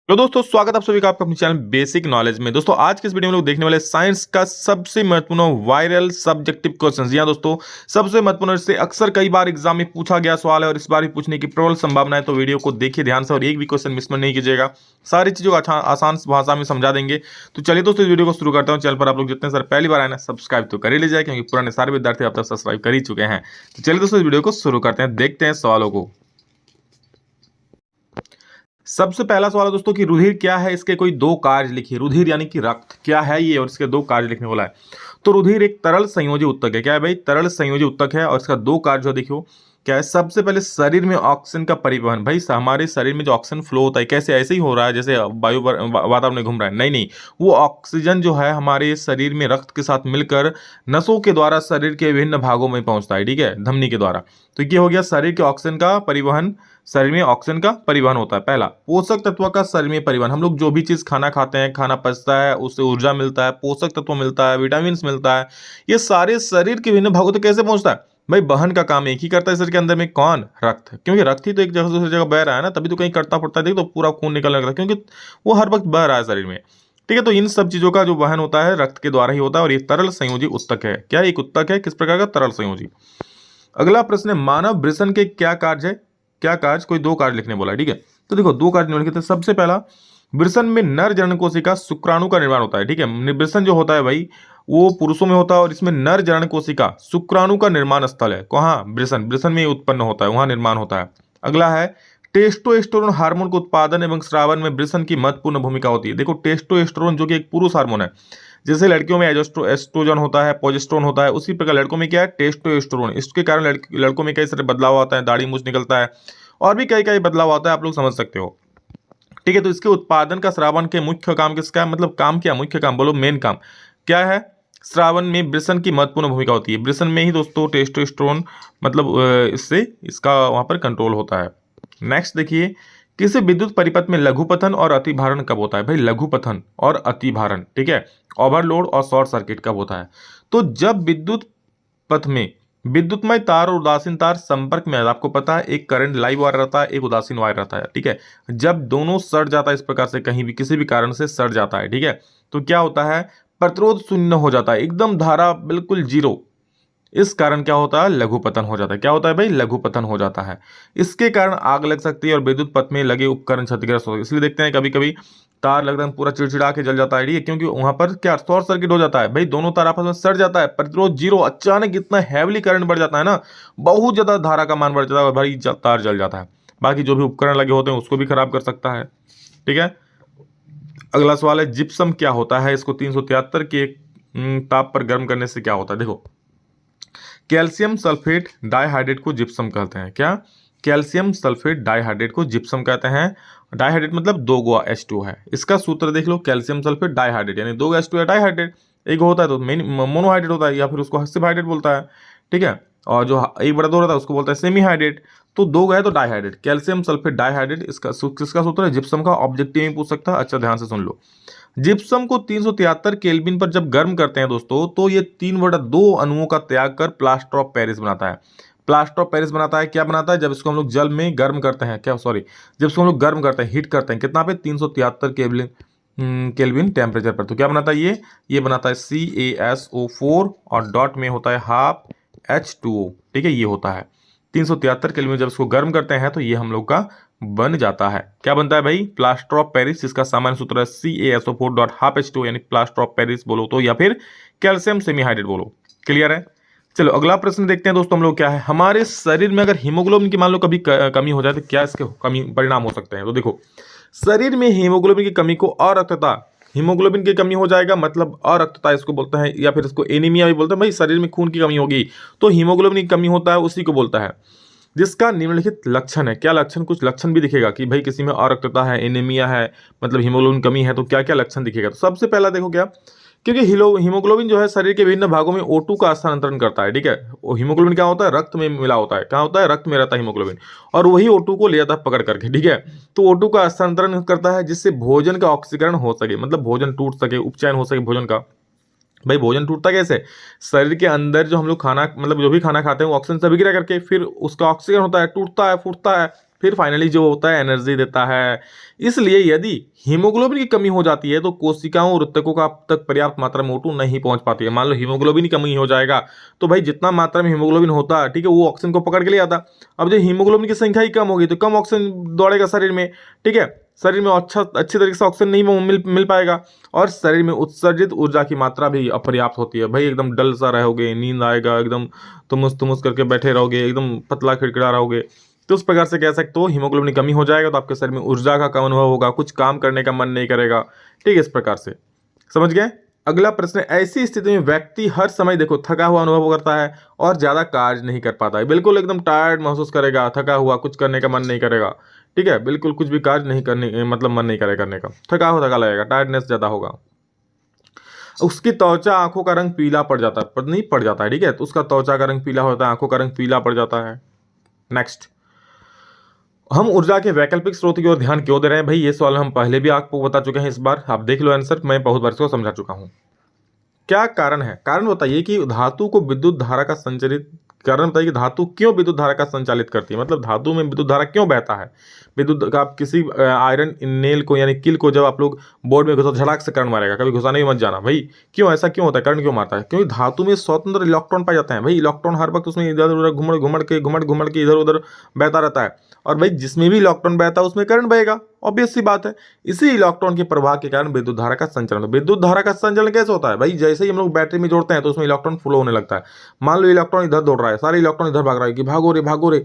तो दोस्तों स्वागत है आप सभी का आपका अपने चैनल बेसिक नॉलेज में। दोस्तों आज के इस वीडियो में लोग देखने वाले साइंस का सबसे महत्वपूर्ण वायरल सब्जेक्टिव क्वेश्चंस। यहाँ दोस्तों सबसे महत्वपूर्ण, इससे अक्सर कई बार एग्जाम में पूछा गया सवाल है और इस बार भी पूछने की प्रबल संभावना है। तो वीडियो को देखिए ध्यान से और एक भी क्वेश्चन मिस नहीं कीजिएगा। सारी चीजों को आसान भाषा में समझा देंगे। तो चलिए दोस्तों इस वीडियो को शुरू करता हूँ। चैनल पर आप लोग जितने सर पहली बार आए ना सब्सक्राइब तो कर ही लीजिए, क्योंकि पुराने सारे विद्यार्थी अब तक सब्सक्राइब कर ही चुके हैं। तो चलिए दोस्तों इस वीडियो को शुरू करते हैं, देखते हैं सवालों को। सबसे पहला सवाल है दोस्तों कि रुधिर क्या है, इसके कोई दो कार्य लिखिए। रुधिर यानी कि रक्त क्या है ये, और इसके दो कार्य लिखने वाला है। तो रुधिर एक तरल संयोजी उत्तक है। क्या है भाई? तरल संयोजी उत्तक है और इसका दो कार्य जो देखियो क्या है। सबसे पहले शरीर में ऑक्सीजन का परिवहन। भाई हमारे शरीर में जो ऑक्सीजन फ्लो होता है कैसे, ऐसे ही हो रहा है जैसे वायु वातावरण में घूम रहा है? नहीं नहीं, वो ऑक्सीजन जो है हमारे शरीर में रक्त के साथ मिलकर नसों के द्वारा शरीर के विभिन्न भागों में पहुंचता है, ठीक है, धमनी के द्वारा। तो ये हो गया शरीर के ऑक्सीजन का परिवहन। शरीर में ऑक्सीजन का परिवहन होता है। पहला, पोषक तत्व का शरीर में परिवहन। हम लोग जो भी चीज खाना खाते हैं, खाना पचता है, उससे ऊर्जा मिलता है, पोषक तत्व मिलता है, विटामिन मिलता है, ये सारे शरीर के विभिन्न भागों तक कैसे पहुंचता है? भाई बहन का काम एक ही करता है शरीर के अंदर में, कौन? रक्त। क्योंकि रक्त ही तो एक जगह से दूसरी जगह बह रहा है ना, तभी तो कहीं कटता पड़ता है, देखो तो पूरा खून निकलने लगता है, क्योंकि वो हर वक्त बह रहा है शरीर में। ठीक है, तो इन सब चीजों का जो वहन होता है रक्त के द्वारा ही होता है, और ये तरल संयोजी उत्तक है। क्या एक उत्तक है? किस प्रकार का? तरल संयोजी। अगला प्रश्न है, मानव वृषण के क्या कार्य है? क्या कार्य? कोई दो कार्य लिखने बोला है, ठीक है। तो देखो दो कार्य निम्नलिखित है। सबसे पहला, वृषण में नर जनन कोशिका शुक्राणु का निर्माण होता है, ठीक है। वृषण जो होता है भाई वो पुरुषों में होता है, और इसमें नर जनन कोशिका शुक्राणु का निर्माण स्थल है। कहाँ? वृषण। वृषण में उत्पन्न होता है, वहां निर्माण होता है। अगला है, टेस्टोस्टेरोन हार्मोन के उत्पादन एवं स्रावन में वृषण की महत्वपूर्ण भूमिका होती है। देखो टेस्टोस्टेरोन जो कि एक पुरुष हार्मोन है, जैसे लड़कियों में एस्ट्रोजन होता है, प्रोजेस्टेरोन होता है, उसी प्रकार लड़कों में क्या है? टेस्टोस्टेरोन। इसके कारण लड़कों में कई सारे बदलाव आता है, दाढ़ी मूछ निकलता है, और भी कई कई बदलाव आता है, आप लोग समझ सकते हो। ठीक है, तो इसके उत्पादन का श्रावण के मुख्य काम किसका है? मतलब काम क्या? मुख्य काम बोलो, मेन काम क्या है? श्रावण में वृषण की महत्वपूर्ण भूमिका होती है। वृषण में ही दोस्तों टेस्टोस्टेरोन मतलब इससे इसका वहां पर कंट्रोल होता है। नेक्स्ट देखिए, किसी विद्युत परिपथ में लघुपथन और अतिभारण कब होता है? भाई लघुपथन और अतिभारण, ठीक है, ओवरलोड और शॉर्ट सर्किट कब होता है? तो जब विद्युत पथ में विद्युतमय तार और उदासीन तार संपर्क में, आपको पता है एक करंट लाइव वायर रहता है, एक उदासीन वायर रहता है, ठीक है। जब दोनों सड़ जाता है इस प्रकार से, कहीं भी किसी भी कारण से सड़ जाता है, ठीक है, तो क्या होता है? प्रतिरोध शून्य हो जाता है, एकदम धारा बिल्कुल जीरो। इस कारण क्या होता है? लघुपतन हो जाता है। क्या होता है भाई? लघुपतन हो जाता है। इसके कारण आग लग सकती है और विद्युत पथ में लगे उपकरण क्षतिग्रस्त होते हैं। इसलिए देखते हैं कभी कभी तार लगता है पूरा चिड़चिड़ा के जल जाता है, ठीक है, क्योंकि वहां पर क्या शॉर्ट सर्किट हो जाता है। भाई दोनों तार आपस में सड़ जाता है, प्रतिरोध जीरो, अचानक इतना हैवली करंट बढ़ जाता है ना, बहुत ज्यादा धारा का मान बढ़ जाता है और भाई तार जल जाता है। बाकी जो भी उपकरण लगे होते हैं उसको भी खराब कर सकता है, ठीक है। अगला सवाल है, जिप्सम क्या होता है? इसको 373 के ताप पर गर्म करने से क्या होता है? देखो कैल्शियम सल्फेट डाइहाइड्रेट को जिप्सम कहते हैं। क्या? कैल्शियम सल्फेट डाइहाइड्रेट को जिप्सम कहते हैं। डाइहाइड्रेट मतलब दो गो H2 है। इसका सूत्र देख लो, कैल्शियम सल्फेट डाइहाइड्रेट यानी दो H2 है, डाइहाइड्रेट। एक होता है तो मोनोहाइड्रेट होता है, या फिर उसको सिबहाइड्रेट बोलता है, ठीक है। और जो एक बड़ा दो रहता है उसको बोलता है सेमीहाइड्रेट। तो दो गए तो डाइहाइड्रेट, कैल्शियम सल्फेट डाइहाइड्रेट। इसका किसका सूत्र है? जिप्सम का। ऑब्जेक्टिव में पूछ सकता है, अच्छा ध्यान से सुन लो। जिप्सम को 373 केल्विन पर जब गर्म करते हैं दोस्तों, तो ये 3/2 अणुओं का त्याग कर प्लास्टर ऑफ पेरिस बनाता है। प्लास्टर ऑफ पेरिस बनाता है। क्या बनाता है? जब इसको हम लोग जल में गर्म करते हैं, क्या सॉरी, जब इसको हम लोग गर्म करते हैं, हीट करते हैं, कितना पे? 373 केल्विन टेम्परेचर पर। तो क्या बनाता है ये बनाता है CaSO4 और डॉट में होता है हाफ H2O, ठीक है, ये होता है 373 केल्विन। जब इसको गर्म करते हैं तो ये हम लोग का बन जाता है। क्या बनता है भाई? Plaster of Paris. इसका सामान्य सूत्र है CaSO4 डॉट हाफ H2O, यानी प्लास्टर ऑफ पेरिस बोलो तो, या फिर कैल्शियम सेमीहाइड्रेट बोलो। क्लियर है? चलो अगला प्रश्न देखते हैं दोस्तों हम लोग। क्या है? हमारे शरीर में अगर हीमोग्लोबिन की मान लो कभी कमी हो जाए तो क्या इसके कमी परिणाम हो सकते हैं? तो देखो शरीर में हीमोग्लोबिन की कमी को अरक्तता, हीमोग्लोबिन की कमी हो जाएगा मतलब अरक्तता इसको बोलते हैं, या फिर इसको एनीमिया भी बोलते हैं। भाई शरीर में खून की कमी होगी तो हीमोग्लोबिन की कमी होता है, उसी को बोलता है। जिसका निम्नलिखित लक्षण है। क्या लक्षण? कुछ लक्षण भी दिखेगा कि भाई किसी में अरक्तता है, एनीमिया है, मतलब हीमोग्लोबिन कमी है, तो क्या क्या लक्षण दिखेगा? तो सबसे पहला देखो क्या, क्योंकि हीमोग्लोबिन जो है शरीर के विभिन्न भागों में O2 का स्थानांतरण करता है, ठीक है। हीमोग्लोबिन क्या होता है? रक्त में मिला होता है। क्या होता है? रक्त में रहता है हीमोग्लोबिन, और वही O2 को ले जाता है पकड़ करके, ठीक है। तो O2 का स्थानांतरण करता है जिससे भोजन का ऑक्सीकरण हो सके, मतलब भोजन टूट सके, उपचयन हो सके भोजन का। भाई भोजन टूटता कैसे? शरीर के अंदर जो हम लोग खाना मतलब जो भी खाना खाते हैं वो ऑक्सीजन से विक्रिया करके फिर उसका ऑक्सीजन होता है, टूटता है, फूटता है, फिर फाइनली जो होता है एनर्जी देता है। इसलिए यदि हीमोग्लोबिन की कमी हो जाती है तो कोशिकाओं और ऊतकों का तक पर्याप्त मात्रा में O2 नहीं पहुंच पाती है। मान लो हीमोग्लोबिन की कमी हो जाएगा तो भाई जितना मात्रा में हीमोग्लोबिन होता है, ठीक है, वो ऑक्सीजन को पकड़ के ले आता। अब जो हीमोग्लोबिन की संख्या ही कम होगी तो कम ऑक्सीजन दौड़ेगा शरीर में, ठीक है, शरीर में अच्छी तरीके से ऑक्सीजन नहीं मिल पाएगा और शरीर में उत्सर्जित ऊर्जा की मात्रा भी अपर्याप्त होती है। भाई एकदम डल सा रहोगे, नींद आएगा, एकदम तुमुस करके बैठे रहोगे, एकदम पतला खिड़खिड़ा रहोगे। तो उस प्रकार से कह सकते हो हीमोग्लोबिन की कमी हो जाएगा तो आपके शरीर में ऊर्जा का कम अनुभव होगा, कुछ काम करने का मन नहीं करेगा, ठीक है, इस प्रकार से। समझ गए? अगला प्रश्न, ऐसी स्थिति में व्यक्ति हर समय देखो थका हुआ अनुभव करता है और ज्यादा कार्य नहीं कर पाता है। बिल्कुल एकदम टायर्ड महसूस करेगा, थका हुआ, कुछ करने का मन नहीं करेगा, ठीक है, बिल्कुल कुछ भी कार्य नहीं करने मतलब मन नहीं करेगा करने का, थका लगेगा, टायर्डनेस ज्यादा होगा। उसकी त्वचा, आंखों का रंग पीला पड़ जाता है, नहीं पड़ जाता है, ठीक है, तो उसका त्वचा का रंग पीला होता है, आंखों का रंग पीला पड़ जाता है। नेक्स्ट, हम ऊर्जा के वैकल्पिक स्रोत की ओर ध्यान क्यों दे रहे हैं? भाई ये सवाल हम पहले भी आपको बता चुके हैं, इस बार आप देख लो आंसर, मैं बहुत बार इसको समझा चुका हूं। क्या कारण है? कारण बताइए कि धातु को विद्युत धारा का संचालित, कारण बताइए कि धातु क्यों विद्युत धारा का संचालित करती है, मतलब धातु में विद्युत धारा क्यों बहता है। विद्युत का आप किसी आयरन नेल को यानी किल को जब आप लोग बोर्ड में घुसा झड़ाक से करंट मारेगा, कभी घुसाने भी मत जाना भाई। क्यों ऐसा क्यों होता है, करंट क्यों मारता है? क्योंकि धातु में स्वतंत्र इलेक्ट्रॉन पाए जाते हैं भाई। इलेक्ट्रॉन हर वक्त उसमें इधर उधर घुमड़ के इधर उधर बहता रहता है और भाई जिसमें भी इलेक्ट्रॉन बहता है उसमें करंट बहेगा, ऑब्वियस सी बात है। इसी इलेक्ट्रॉन के प्रवाह के कारण विद्युत धारा का संचालन। विद्युत धारा का संचालन कैसे होता है भाई? जैसे ही हम लोग बैटरी में जोड़ते हैं तो उसमें इलेक्ट्रॉन फ्लो होने लगता है। मान लो इलेक्ट्रॉन इधर दौड़ रहा है, सारे इलेक्ट्रॉन इधर भाग रहा है कि भागो रे,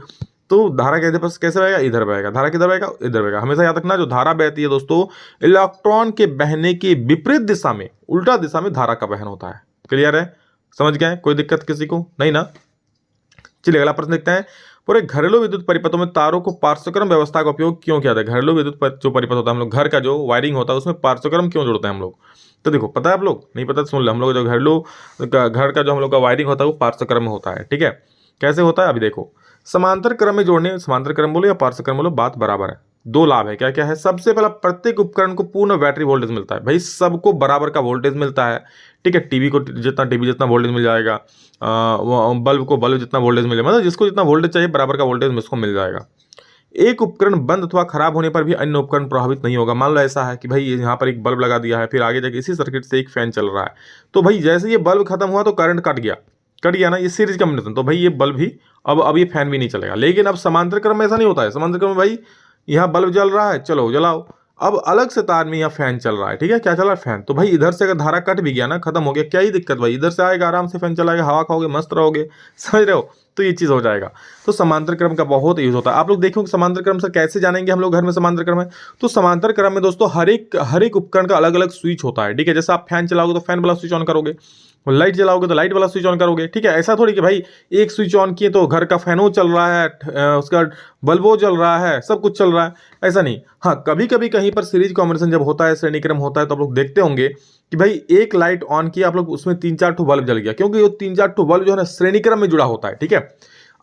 तो धारा कैसे बहेगा? इधर बहेगा। धारा किधर बहेगा? इधर बहेगा। हमेशा याद रखना, जो धारा बहती है दोस्तों, इलेक्ट्रॉन के बहने के विपरीत दिशा में, उल्टा दिशा में धारा का बहन होता है। क्लियर है? समझ गए? कोई दिक्कत किसी को नहीं ना? चलिए अगला प्रश्न देखते हैं। पूरे घरेलू विद्युत परिपथों में तारों को पार्श्वक्रम व्यवस्था का उपयोग क्यों किया जाता है? घरेलू विद्युत जो परिपथ होता है, हम लोग घर का जो वायरिंग होता है उसमें पार्श्वक्रम क्यों जोड़ते हैं हम लोग? तो देखो, पता है आप लोग? नहीं पता तो सुन लो। हम लोग जो घरेलू घर का जो हम लोग का वायरिंग होता है वो पार्श्वक्रम में होता है, ठीक है। कैसे होता है अभी देखो। समांतर क्रम में जोड़ने, समांतर क्रम बोलो या पार्श्वक्रम बोलो, बात बराबर है। दो लाभ है, क्या क्या है? सबसे पहला, प्रत्येक उपकरण को पूर्ण बैटरी वोल्टेज मिलता है भाई, सबको बराबर का वोल्टेज मिलता है, ठीक है। टीवी जितना वोल्टेज मिल जाएगा, बल्ब को बल्ब जितना वोल्टेज मिलेगा, मतलब जिसको जितना वोल्टेज चाहिए बराबर का वोल्टेज उसको मिल जाएगा। एक उपकरण बंद अथवा खराब होने पर भी अन्य उपकरण प्रभावित नहीं होगा। मान लो ऐसा है कि भाई यहाँ पर एक बल्ब लगा दिया है, फिर आगे जाके इसी सर्किट से एक फैन चल रहा है, तो भाई जैसे ये बल्ब खत्म हुआ तो करंट कट गया ना, ये सीरीज कम्युनिकेशन, तो भाई ये बल्ब ही अब ये फैन भी नहीं चलेगा। लेकिन अब समांतर क्रम में ऐसा नहीं होता है। समांतर क्रम में भाई यहाँ बल्ब जल रहा है, चलो जलाओ, अब अलग से तार में यहाँ फैन चल रहा है, ठीक है। क्या चल रहा है? फैन। तो भाई इधर से अगर धारा कट भी गया ना, खत्म हो गया, क्या ही दिक्कत भाई, इधर से आएगा आराम से फैन चलाएगा, हवा खाओगे, मस्त रहोगे, समझ रहे हो? तो ये चीज हो जाएगा। तो समांतर क्रम का बहुत यूज होता है। आप लोग देखो समांतर क्रम से कैसे जानेंगे हम लोग घर में समांतर क्रम है? तो समांतर क्रम में दोस्तों हर एक उपकरण का अलग अलग स्विच होता है, ठीक है। जैसे आप फैन चलाओगे तो फैन वाला स्विच ऑन करोगे, लाइट जलाओगे तो लाइट वाला स्विच ऑन करोगे, ठीक है। ऐसा थोड़ी कि भाई एक स्विच ऑन किए तो घर का फैनो चल रहा है, उसका बल्बो चल रहा है, सब कुछ चल रहा है, ऐसा नहीं। हाँ, कभी कभी कहीं पर सीरीज कॉम्बिनेशन जब होता है, श्रेणी क्रम होता है, तो आप लोग देखते होंगे कि भाई एक लाइट ऑन किया आप लोग, उसमें 3-4 ठो बल्ब जल गया, क्योंकि वो 3-4 ठो बल्ब जो है ना श्रेणी क्रम में जुड़ा होता है, ठीक है।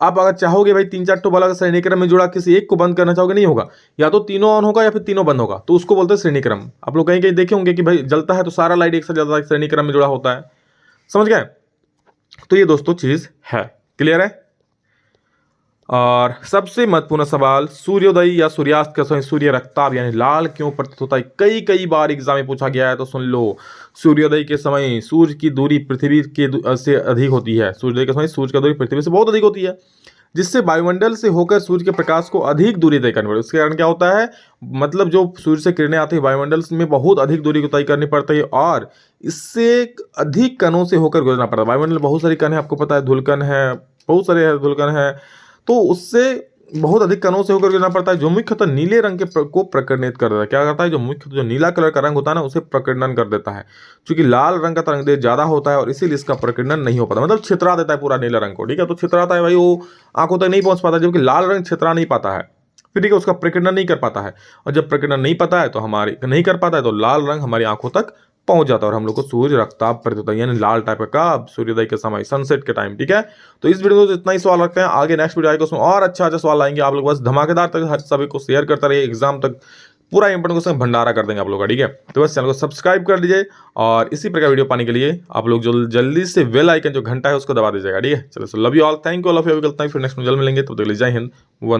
आप अगर चाहोगे भाई 3-4 ठो बल्ब श्रेणी क्रम में जुड़ा, किसी एक को बंद करना चाहोगे, नहीं होगा, या तो तीनों ऑन होगा या फिर तीनों बंद होगा, तो उसको बोलते हैं श्रेणी क्रम। आप लोग कहीं कहीं देखे होंगे कि भाई जलता है तो सारा लाइट एक साथ जलता है, श्रेणी क्रम में जुड़ा होता है, समझ गए? तो ये दोस्तों चीज है। क्लियर है? और सबसे महत्वपूर्ण सवाल, सूर्योदय या सूर्यास्त के समय सूर्य रक्ताभ यानी लाल क्यों प्रतीत होता है? कई बार एग्जाम में पूछा गया है, तो सुन लो। सूर्योदय के समय सूर्य की दूरी पृथ्वी के से अधिक होती है। सूर्योदय के समय सूर्य की दूरी पृथ्वी से बहुत अधिक होती है, जिससे वायुमंडल से होकर सूर्य के प्रकाश को अधिक दूरी तय करनी पड़ती है। इसके कारण क्या होता है, मतलब जो सूर्य से किरणें आती है वायुमंडल में बहुत अधिक दूरी को तय करनी पड़ती है, और इससे अधिक कणों से होकर गुजरना पड़ता है। वायुमंडल बहुत सारी कण है, आपको पता है, धूलकण है, बहुत सारे धूलकण है, तो उससे बहुत अधिक कणों से होकर गुजरना पड़ता है, जो मुख्यतः नीले रंग को प्रकर्णित कर देता है। क्या करता है? जो नीला कलर का रंग होता है ना, उसे प्रकर्णन कर देता है, क्योंकि लाल रंग का तरंगदैर्घ्य ज्यादा होता है और इसीलिए इसका प्रकर्णन नहीं हो पाता, मतलब छितरा देता है पूरा नीला रंग को, ठीक है। तो छितराता है भाई, वो आंखों तक नहीं पहुंच पाता, जबकि लाल रंग छितरा नहीं पाता है, फिर ठीक है, उसका प्रकर्णन नहीं कर पाता है, और जब प्रकर्णन नहीं पाता है तो नहीं कर पाता है तो लाल रंग हमारी आंखों तक पहुंच जाता है और हम लोग को सूर्य रक्ताभ प्रतीत होता है, यानी लाल टाइप का सूर्योदय के समय, सनसेट के टाइम, ठीक है। तो इस वीडियो में इतना ही सवाल रखते हैं, आगे नेक्स्ट वीडियो आएगा, उसमें और अच्छा सवाल आएंगे। आप लोग बस धमाकेदार तक हर सभी को शेयर करता रहिए, एग्जाम तक पूरा इंपोर्टेंट क्वेश्चन भंडारा कर देंगे आप लोग का, ठीक है। तो बस चैनल को सब्सक्राइब कर दीजिए और इसी प्रकार वीडियो पाने के लिए आप लोग जो जल्दी से बेल आइकन जो घंटा है उसको दबा दीजिएगा, ठीक है। चलो, love you all, thank you all of you. फिर नेक्स्ट में जल्द मिलेंगे, तब तक के लिए जय हिंद, वंदे।